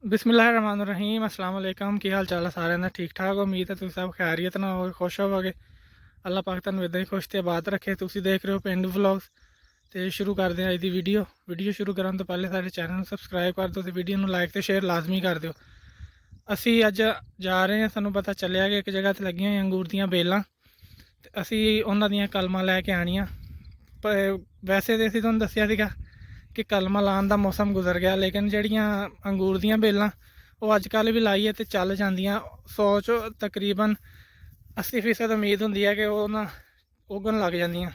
बिस्मिल्लाहिर्रहमानिर्रहीम अस्सलाम वालेकुम। की हाल चाल है सारे ने? ठीक ठाक। उम्मीद है तुम सब खैरियत ना हो, खुश होवोगे। अल्लाह पाक तुहानू इदां ही खुश ते आबाद रखे। तुसीं देख रहे हो पिंड व्लॉग्स। तो शुरू करते हैं अज की वीडियो शुरू करने तो पहले सारे चैनल में सबसक्राइब कर दो, तो वीडियो में लाइक तो शेयर लाजमी कर दो। असी अज जा रहे हैं, सानू पता चलिया कि एक जगह तो लगी हुई अंगूर दियाँ बेलां, तो असी उन्हां दियां कलमां लैके आनियां। वैसे तो असीं तुहानू दस्सिया सीगा कि कलमां लाने का मौसम गुजर गया, लेकिन जड़ियाँ अंगूर दियां बेलां वो अजकल भी लाइए तो चल जांदियां। 100 चों तकरीबन 80% उम्मीद होंदी है कि वो ना उगन लग जांदियां।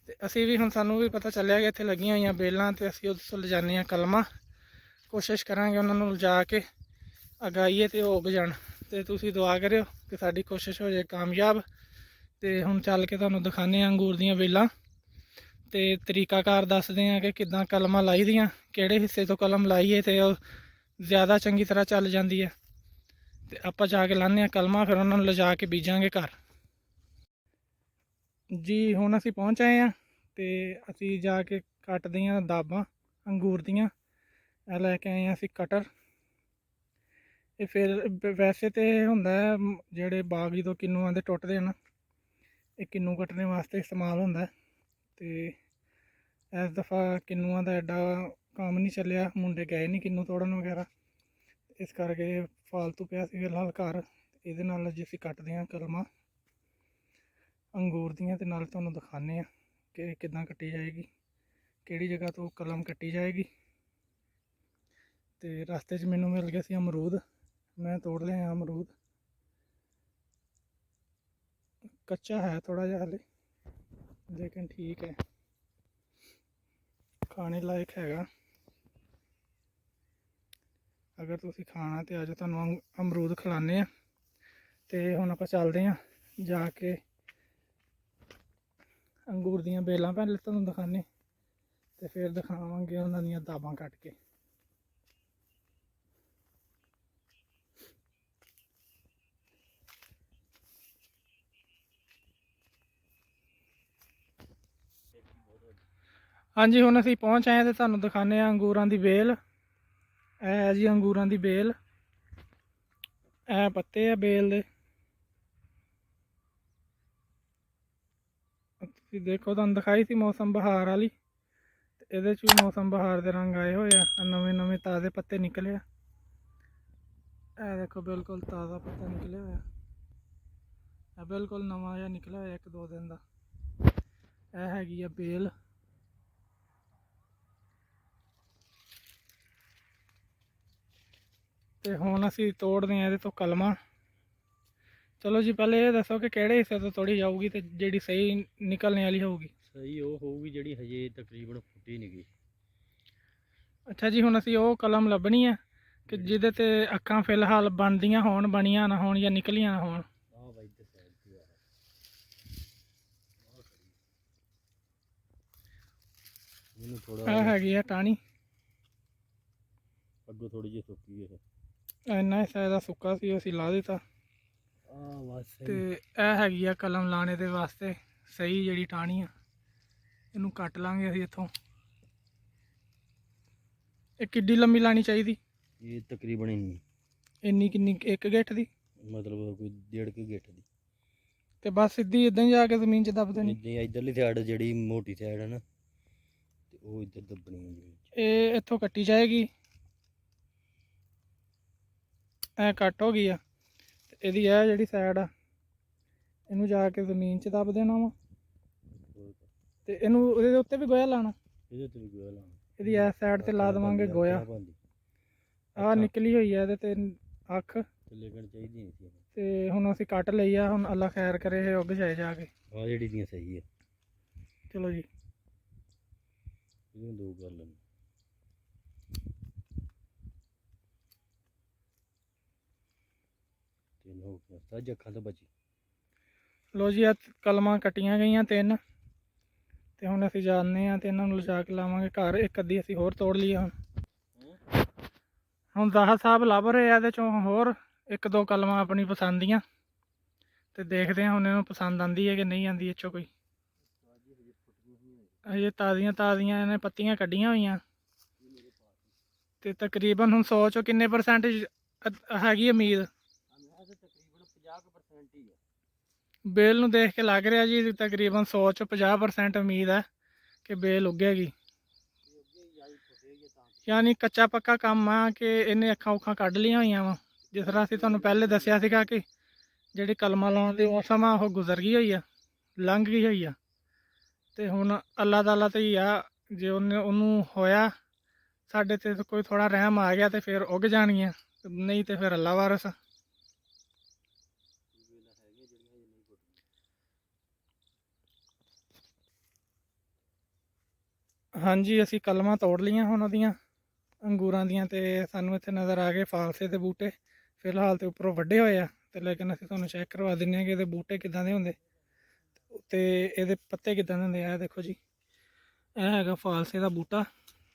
ते असीं भी हुण सानू भी पता चलिया कि इत्थे लगियां होईयां बेलां, ते असीं उस ले जाने आं कलमां। कोशिश करांगे उन्हां नूं लिजा के अगाइए तो उग जाण। ते तुसीं दुआ करियो कि साडी कोशिश हो जाए कामयाब। ते हुण चल के तुहानूं दिखाने अंगूर दियां बेलां, ते तरीकाकार दसदे हैं कि किदां कलमां लाई दियां, किहड़े हिस्से तो कलम लाइए तो ज़्यादा चंगी तरह चल जाती है। तो आपां जाके लाने कलमां, फिर उन्होंने लिजा के बीजांगे घर। जी हुण असीं पहुँच आए हैं, तो असीं जाके कटदे हां दाबां अंगूर दियां। ਇਹ ਲੈ ਕੇ ਆਏ ਹਾਂ ਅਸੀਂ ਕਟਰ। ਇਹ ਫਿਰ ਵੈਸੇ ਤਾਂ ਹੁੰਦਾ ਜਿਹੜੇ ਬਾਗੀ ਤੋਂ ਕਿੰਨੂਆਂ ਦੇ ਟੁੱਟਦੇ ਹਨ, ਇਹ ਕਿੰਨੂ ਕੱਟਣੇ ਵਾਸਤੇ ਇਸਤੇਮਾਲ ਹੁੰਦਾ। ਤੇ ਇਸ ਦਫਾ ਕਿੰਨੂਆਂ ਦਾ ਐਡਾ ਕੰਮ ਨਹੀਂ ਚੱਲਿਆ, ਮੁੰਡੇ ਗਏ ਨਹੀਂ ਕਿੰਨੂ ਤੋੜਨ ਵਗੈਰਾ, ਇਸ ਕਰਕੇ ਫਾਲਤੂ ਪਿਆ ਸੀ ਫਿਲਹਾਲ ਘਰ। ਇਹਦੇ ਨਾਲ ਅੱਜ ਅਸੀਂ ਕੱਟਦੇ ਹਾਂ ਕਲਮਾਂ ਅੰਗੂਰ ਦੀਆਂ, ਤੇ ਨਾਲ ਤੁਹਾਨੂੰ ਦਿਖਾਉਂਦੇ ਹਾਂ ਕਿ ਕਿੱਦਾਂ ਕੱਟੀ ਜਾਏਗੀ, ਕਿਹੜੀ ਜਗ੍ਹਾ ਤੋਂ ਕਲਮ ਕੱਟੀ ਜਾਏਗੀ। ਤੇ ਰਸਤੇ 'ਚ ਮੈਨੂੰ ਮਿਲ ਗਿਆ ਸੀ ਅਮਰੂਦ, मैं तोड़ लिया अमरूद। कच्चा है थोड़ा जिहा हाले, लेकिन ठीक है, खाने लायक हैगा। अगर तुसीं खाना तो अज तुहानूं अमरूद खिलाने आ। तो हुण आपां चलदे हां जाके अंगूर दियां बेलां पहले तुहानूं दिखाने, तो फिर दिखावांगे उन्हां दियां दाबां कट के। हाँ जी हुण असीं पहुँच आए तो तुहानूं दिखाने अंगूरां दी बेल। है जी अंगूरां दी बेल, है पत्ते आ बेल दे। तुसीं देखो तुहानूं दिखाई सी मौसम बहार वाली, ਇਹਦੇ 'ਚ भी मौसम बहार के रंग आए हुए आ, नवे नवे ताज़े पत्ते निकले आ। देखो बिल्कुल ताज़ा पत्ता निकले हुआ, बिल्कुल नवा जिहा निकलिया होया 1-2 दिन का। यह हैगी आ बेल। तो हुण असीं तोड़दे आं इहदे तो कलमां। चलो जी पहले ये दसो कि किहड़े हिस्से तो तोड़ी जाऊगी तो जिहड़ी सही निकलने वाली होगी। सही वो होगी जिहड़ी हजे तकरीबन फुटी नहीं गई। अच्छा जी हुण असीं ओह कलम लभनी है कि जिहदे ते अक्खां फिलहाल बनदियां होण, बनियां ना होण या निकलियां ना होण। हैगी आ टाणी, अगों थोड़ी जी सुक्की है, इन्ना हिस्सा इहदा सुक्का सी असीं ला दित्ता। ते यह हैगी आ कलम लाने दे वास्ते सही जिहड़ी टाणी आ, इनू कट लांगे असीं इत्थों। ये किड्डी लंबी लानी चाहिदी? ये तकरीबन इन्नी किन्नी? एक गिट्ठ दी? मतलब कोई 1.5 गिट्ठ दी। ते बस सीधी इदां ही जाके जमीन च दब देनी? इधरली साइड जिहड़ी मोटी साइड है ना, ते ओह इधर दबनी है जमीन च। ये इत्थों कट्टी जाएगी, ऐ कट हो गई आ। ते इहदी ऐ जिहड़ी साइड आ, इनू जाके जमीन च दब देना वा। ते इनू इहदे उत्ते भी गोया लाना? ਇਹਦੇ ਤੇ ਵੀ ਗੋਇਆ ਲਾਉਣਾ। ਇਹਦੀ ਇਸ ਸਾਈਡ ਤੇ ਲਾ ਦੇਵਾਂਗੇ ਗੋਇਆ। ਆ ਨਿਕਲੀ ਹੋਈ ਹੈ ਇਹਦੇ ਤੇ ਅੱਖ, ਤੇ ਲੱਗਣ ਚਾਹੀਦੀ ਨਹੀਂ ਸੀ। ਤੇ ਹੁਣ ਅਸੀਂ ਕੱਟ ਲਈ ਆ, ਹੁਣ ਅੱਲਾ ਖੈਰ ਕਰੇ ਇਹ ਉੱਗ ਜਾਏ ਜਾ ਕੇ। ਆ ਜਿਹੜੀ ਦੀਆਂ ਸਹੀ ਹੈ। ਚਲੋ ਜੀ ਇਹਨੂੰ ਦੋ ਕਰ ਲੈਣ। ਤਿੰਨ ਹੋ ਗਈਆਂ, ਸੱਜ ਅੱਖਾਂ ਤੋਂ ਬਚੀ। ਲੋ ਜੀ ਆ ਕਲਮਾਂ ਕੱਟੀਆਂ ਗਈਆਂ 3, ਤੇ ਹੁਣ ਅਸੀਂ ਜਾਂਦੇ ਹਾਂ ਤੇ ਇਹਨਾਂ ਨੂੰ ਲਿਜਾ ਕੇ ਲਾਵਾਂਗੇ ਘਰ। ਇੱਕ ਅੱਧੀ ਅਸੀਂ ਹੋਰ ਤੋੜ ਲਈ ਹੁਣ ਜ਼ਾਹਰ ਸਾਹਿਬ ਲੱਭ ਰਹੇ ਆ ਇਹਦੇ ਚੋਂ ਹੋਰ 1-2 ਕਲਮਾਂ ਆਪਣੀ ਪਸੰਦ ਦੀਆਂ, ਤੇ ਦੇਖਦੇ ਹਾਂ ਹੁਣ ਇਹਨੂੰ ਪਸੰਦ ਆਂਦੀ ਹੈ ਕਿ ਨਹੀਂ ਆਂਦੀ। ਇਹ 'ਚੋਂ ਕੋਈ ਅਜੇ ਤਾਜ਼ੀਆਂ ਇਹਨੇ ਪੱਤੀਆਂ ਕੱਢੀਆਂ ਹੋਈਆਂ। ਤੇ ਤਕਰੀਬਨ ਹੁਣ 100 ਚੋਂ ਕਿੰਨੇ ਪਰਸੈਂਟ ਹੈਗੀ ਉਮੀਦ? ਮੈਂ ਤਾਂ ਤਕਰੀਬਨ 50% ਹੀ ਆ। ਬੇਲ ਨੂੰ ਦੇਖ ਕੇ ਲੱਗ ਰਿਹਾ ਜੀ ਤਕਰੀਬਨ 100 ਚੋਂ 50% ਉਮੀਦ ਹੈ ਕਿ ਬੇਲ ਉੱਗੇਗੀ। ਇਹ ਅੱਗੇ ਹੀ ਆਈ ਫੁੱਟੇਗੀ ਤਾਂ। ਯਾਨੀ ਕੱਚਾ ਪੱਕਾ ਕੰਮ ਆ ਕਿ ਇਹਨੇ ਅੱਖਾਂ ਉੱਖਾਂ ਕੱਢ ਲੀਆਂ ਹੋਈਆਂ ਵਾ। ਜਿਸ ਤਰ੍ਹਾਂ ਅਸੀਂ ਤੁਹਾਨੂੰ ਪਹਿਲੇ ਦੱਸਿਆ ਸੀਗਾ ਕਿ ਜਿਹੜੀ ਕਲਮਾਂ ਲਾਉਣ ਦੀ ਮੌਸਮ ਆ ਉਹ ਗੁਜ਼ਰ ਗਈ ਹੋਈ ਆ, ਲੰਘ ਗਈ ਹੋਈ ਆ। ਤੇ ਹੁਣ ਅੱਲਾਹ ਤਾਲਾ ਤੇ ਹੀ ਆ, ਜੇ ਉਹਨੂੰ ਹੋਇਆ ਸਾਡੇ ਤੇ ਕੋਈ ਥੋੜਾ ਰਹਿਮ ਆ ਗਿਆ ਤੇ ਫਿਰ ਉੱਗ ਜਾਣਗੀਆਂ, ਨਹੀਂ ਤੇ ਫਿਰ ਅੱਲਾ ਵਾਰਸ ਆ। ਹਾਂਜੀ ਅਸੀਂ ਕਲਮਾਂ ਤੋੜ ਲਈਆਂ ਹੁਣ ਉਹਦੀਆਂ ਅੰਗੂਰਾਂ ਦੀਆਂ, ਤੇ ਸਾਨੂੰ ਇੱਥੇ ਨਜ਼ਰ ਆ ਗਏ ਫਾਲਸੇ ਦੇ ਬੂਟੇ। ਫਿਲਹਾਲ ਤੇ ਉੱਪਰੋਂ ਵੱਡੇ ਹੋਏ ਆ, ਤੇ ਲੇਕਿਨ ਅਸੀਂ ਤੁਹਾਨੂੰ ਚੈੱਕ ਕਰਵਾ ਦਿੰਦੇ ਹਾਂ ਕਿ ਇਹਦੇ ਬੂਟੇ ਕਿੱਦਾਂ ਦੇ ਹੁੰਦੇ ਤੇ ਇਹਦੇ ਪੱਤੇ ਕਿੱਦਾਂ ਦੇ ਹੁੰਦੇ ਆ। ਦੇਖੋ ਜੀ, ਇਹ ਹੈਗਾ ਫਾਲਸੇ ਦਾ ਬੂਟਾ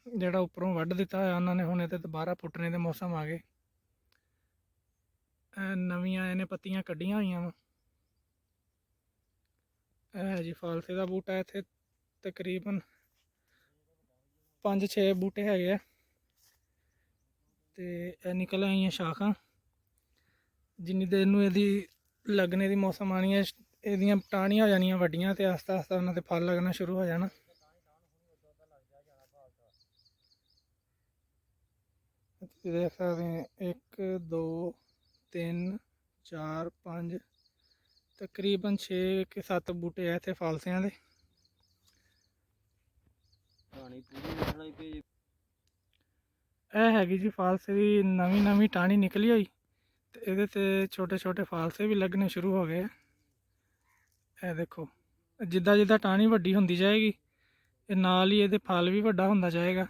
ਜਿਹੜਾ ਉੱਪਰੋਂ ਵੱਢ ਦਿੱਤਾ ਹੋਇਆ ਉਹਨਾਂ ਨੇ। ਹੁਣ ਇਹਦੇ ਦੁਬਾਰਾ ਪੁੱਟਣੇ ਦੇ ਮੌਸਮ ਆ ਗਏ। ਨਵੀਆਂ ਇਹਨੇ ਪੱਤੀਆਂ ਕੱਢੀਆਂ ਹੋਈਆਂ ਵਾ। ਇਹ ਹੈ ਜੀ ਫਾਲਸੇ ਦਾ ਬੂਟਾ। ਇੱਥੇ ਤਕਰੀਬਨ 5-6 ਬੂਟੇ ਹੈਗੇ ਆ ਤੇ ਇਹ ਨਿਕਲ ਆਈਆਂ ਸ਼ਾਖਾਂ। ਜਿੰਨੀ ਦੇਰ ਨੂੰ ਇਹਦੀ ਲੱਗਣੇ ਦੀ ਮੌਸਮ ਆਣੀ ਹੈ, ਇਹਦੀਆਂ ਟਾਹਣੀਆਂ ਹੋ ਜਾਣੀਆਂ ਵੱਡੀਆਂ ਤੇ ਆਸਤਾ ਆਸਤਾ ਉਹਨਾਂ ਤੇ ਫਲ ਲੱਗਣਾ ਸ਼ੁਰੂ ਹੋ ਜਾਣਾ। ਤੁਸੀਂ ਦੇਖ ਸਕਦੇ ਹੋ 1 2 3 4 5 ਤਕਰੀਬਨ 6 ਕਿ 7 ਬੂਟੇ ਆ ਇੱਥੇ ਫਾਲਸਿਆਂ ਦੇ। ਕਹਾਣੀ ਪੂਰੀ ਦੇਖਣਾ ਹੀ ਪਈ। ਇਹ ਹੈਗੀ ਜੀ ਫਾਲਸੇ ਦੀ ਨਵੀਂ ਟਾਹਣੀ ਨਿਕਲੀ ਹੋਈ, ਤੇ ਇਹਦੇ ਤੇ ਛੋਟੇ ਛੋਟੇ ਫਾਲਸੇ ਵੀ ਲੱਗਣੇ ਸ਼ੁਰੂ ਹੋ ਗਏ। ਇਹ ਦੇਖੋ, ਜਿੱਦਾਂ ਜਿੱਦਾਂ ਟਾਹਣੀ ਵੱਡੀ ਹੁੰਦੀ ਜਾਏਗੀ ਇਹ ਨਾਲ ਹੀ ਇਹਦੇ ਫਲ ਵੀ ਵੱਡਾ ਹੁੰਦਾ ਜਾਏਗਾ।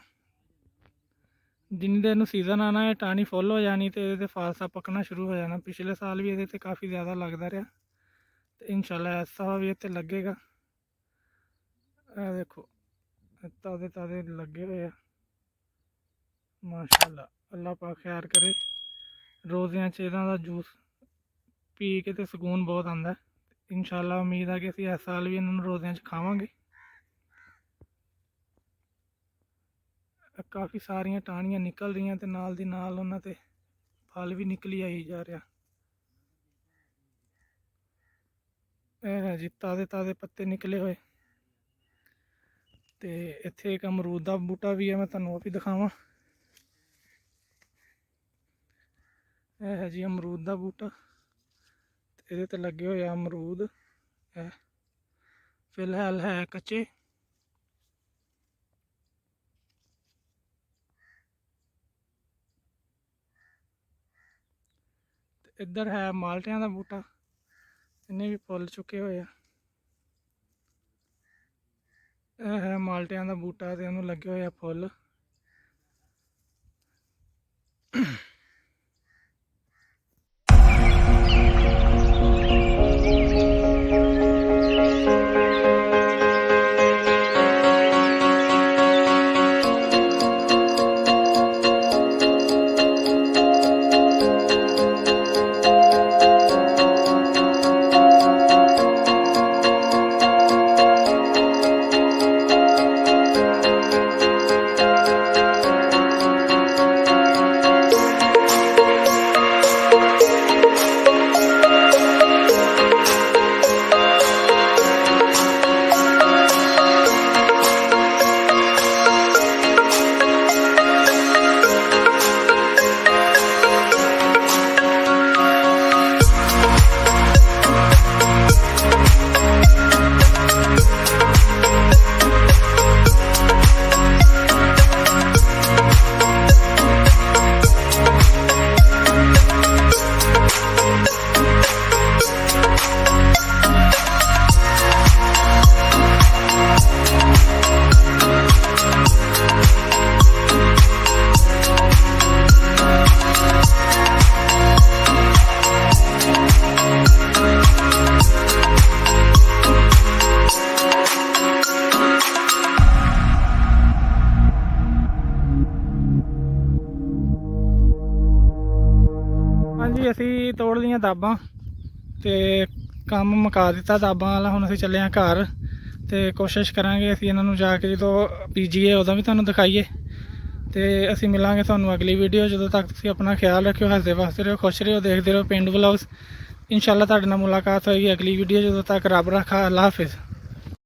ਜਿੰਨੀ ਦੇਰ ਨੂੰ ਸੀਜ਼ਨ ਆਣਾ ਇਹ ਟਾਹਣੀ ਫੁੱਲ ਹੋ ਜਾਣੀ ਤੇ ਇਹਦੇ ਤੇ ਫਾਲਸਾ ਪੱਕਣਾ ਸ਼ੁਰੂ ਹੋ ਜਾਣਾ। ਪਿਛਲੇ ਸਾਲ ਵੀ ਇਹਦੇ ਤੇ ਕਾਫੀ ਜ਼ਿਆਦਾ ਲੱਗਦਾ ਰਿਹਾ ਤੇ ਇਨਸ਼ਾਅੱਲਾ ਇਸ ਸਾਲ ਵੀ ਇੱਥੇ ਲੱਗੇਗਾ। ਇਹ ਦੇਖੋ ਤਾਜ਼ੇ ਤਾਜ਼ੇ ਲੱਗੇ ਹੋਏ ਆ ਮਾਸ਼ਾਅੱਲਾ। ਅੱਲਾਹ ਪਾਕ ਖੈਰ ਕਰੇ। ਰੋਜ਼ਿਆਂ 'ਚ ਇਹਨਾਂ ਦਾ ਜੂਸ ਪੀ ਕੇ ਤੇ ਸਕੂਨ ਬਹੁਤ ਆਉਂਦਾ। ਇਨਸ਼ਾਅੱਲਾ ਉਮੀਦ ਆ ਕਿ ਅਸੀਂ ਇਸ ਸਾਲ ਵੀ ਇਹਨਾਂ ਨੂੰ ਰੋਜ਼ਿਆਂ 'ਚ ਖਾਵਾਂਗੇ। ਕਾਫੀ ਸਾਰੀਆਂ ਟਾਹਣੀਆਂ ਨਿਕਲ ਰਹੀਆਂ ਤੇ ਨਾਲ ਦੀ ਨਾਲ ਉਹਨਾਂ ਤੇ ਫਲ ਵੀ ਨਿਕਲੀ ਆਈ ਜਾ ਰਿਹਾ। ਇਹ ਹੈ ਜੀ ਤਾਜ਼ੇ ਤਾਜ਼ੇ ਪੱਤੇ ਨਿਕਲੇ ਹੋਏ। ਤੇ ਇੱਥੇ ਇੱਕ ਅਮਰੂਦ ਦਾ ਬੂਟਾ ਵੀ ਹੈ, ਮੈਂ ਤੁਹਾਨੂੰ ਉਹ ਵੀ ਦਿਖਾਵਾਂ। ਇਹ ਹੈ ਜੀ ਅਮਰੂਦ ਦਾ ਬੂਟਾ ਤੇ ਇਹਦੇ ਤੇ ਲੱਗੇ ਹੋਏ ਆ ਅਮਰੂਦ। ਇਹ ਫਿਲਹਾਲ ਹੈ ਕੱਚੇ। ਤੇ ਇੱਧਰ ਹੈ ਮਾਲਟਿਆਂ ਦਾ ਬੂਟਾ, ਇਹਨੇ ਵੀ ਫੁੱਲ ਚੁੱਕੇ ਹੋਏ ਆ। ਇਹ ਹੈ ਮਾਲਟਿਆਂ ਦਾ ਬੂਟਾ ਤੇ ਉਹਨੂੰ ਲੱਗੇ ਹੋਏ ਆ ਫੁੱਲ। ਹਾਂਜੀ ਅਸੀਂ ਤੋੜ ਲਈਆਂ ਦਾਬਾਂ ਤੇ ਕੰਮ ਮੁਕਾ ਦਿੱਤਾ ਦਾਬਾਂ ਵਾਲਾ। ਹੁਣ ਅਸੀਂ ਚੱਲੇ ਹਾਂ ਘਰ ਤੇ ਕੋਸ਼ਿਸ਼ ਕਰਾਂਗੇ ਅਸੀਂ ਇਹਨਾਂ ਨੂੰ ਜਾ ਕੇ ਜਦੋਂ ਬੀਜੀਏ ਉਦੋਂ ਵੀ ਤੁਹਾਨੂੰ ਦਿਖਾਈਏ। ਤੇ ਅਸੀਂ ਮਿਲਾਂਗੇ ਤੁਹਾਨੂੰ ਅਗਲੀ ਵੀਡੀਓ। ਜਦੋਂ ਤੱਕ ਤੁਸੀਂ ਆਪਣਾ ਖਿਆਲ ਰੱਖਿਓ, ਹੱਸਦੇ ਵਸਦੇ ਰਹੋ, ਖੁਸ਼ ਰਹੋ, ਦੇਖਦੇ ਰਹੋ ਪਿੰਡ ਵਲੌਗਸ। ਇਨਸ਼ਾਅੱਲਾ ਤੁਹਾਡੇ ਨਾਲ ਮੁਲਾਕਾਤ ਹੋਏਗੀ ਅਗਲੀ ਵੀਡੀਓ। ਜਦੋਂ ਤੱਕ ਰੱਬ ਰੱਖਾ, ਅੱਲਾ ਹਾਫਿਜ਼।